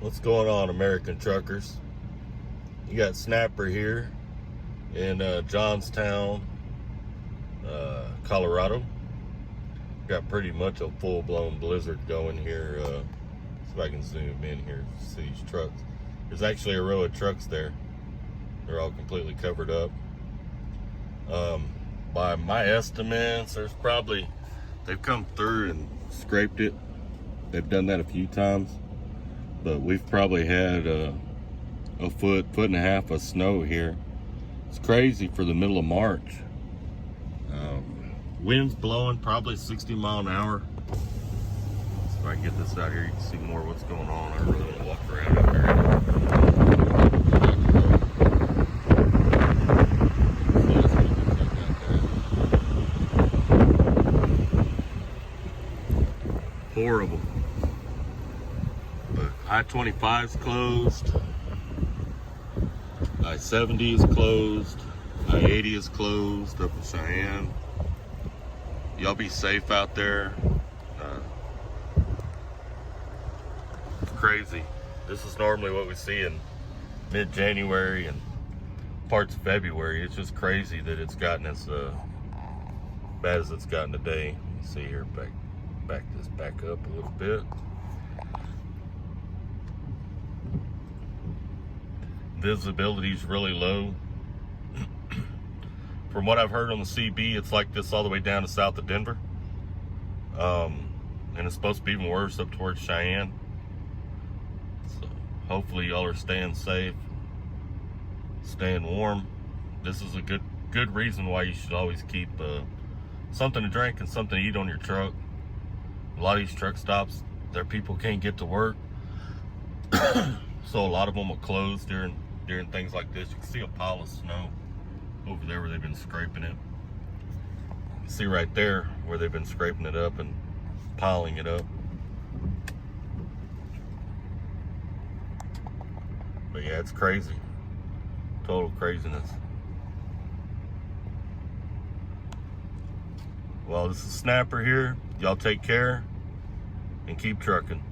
What's going on, American truckers? You got Snapper here in Johnstown, Colorado. Got pretty much a full-blown blizzard going here. See if I can zoom in here, see these trucks. There's actually a row of trucks there. They're all completely covered up. By my estimates, there's probably, they've come through and scraped it. They've done that a few times, but we've probably had a foot and a half of snow here. It's crazy for the middle of March. Wind's blowing probably 60 miles an hour. So if I can get this out here, you can see more what's going on. I really want to walk around out here. Horrible. But I-25 is closed. I-70 is closed. I-80 is closed up in Cheyenne. Y'all be safe out there. It's crazy. This is normally what we see in mid-January and parts of February. It's just crazy that it's gotten as bad as it's gotten today. Let's see here, back this back up a little bit. Visibility is really low. From what I've heard on the CB, it's like this all the way down to south of Denver. And it's supposed to be even worse up towards Cheyenne. So hopefully y'all are staying safe, staying warm. This is a good reason why you should always keep something to drink and something to eat on your truck. A lot of these truck stops, their people can't get to work. So a lot of them will close during things like this. You can see a pile of snow over there where they've been scraping it. You can see right there where they've been scraping it up and piling it up. But yeah, it's crazy. Total craziness. Well, this is Snapper here. Y'all take care and keep trucking.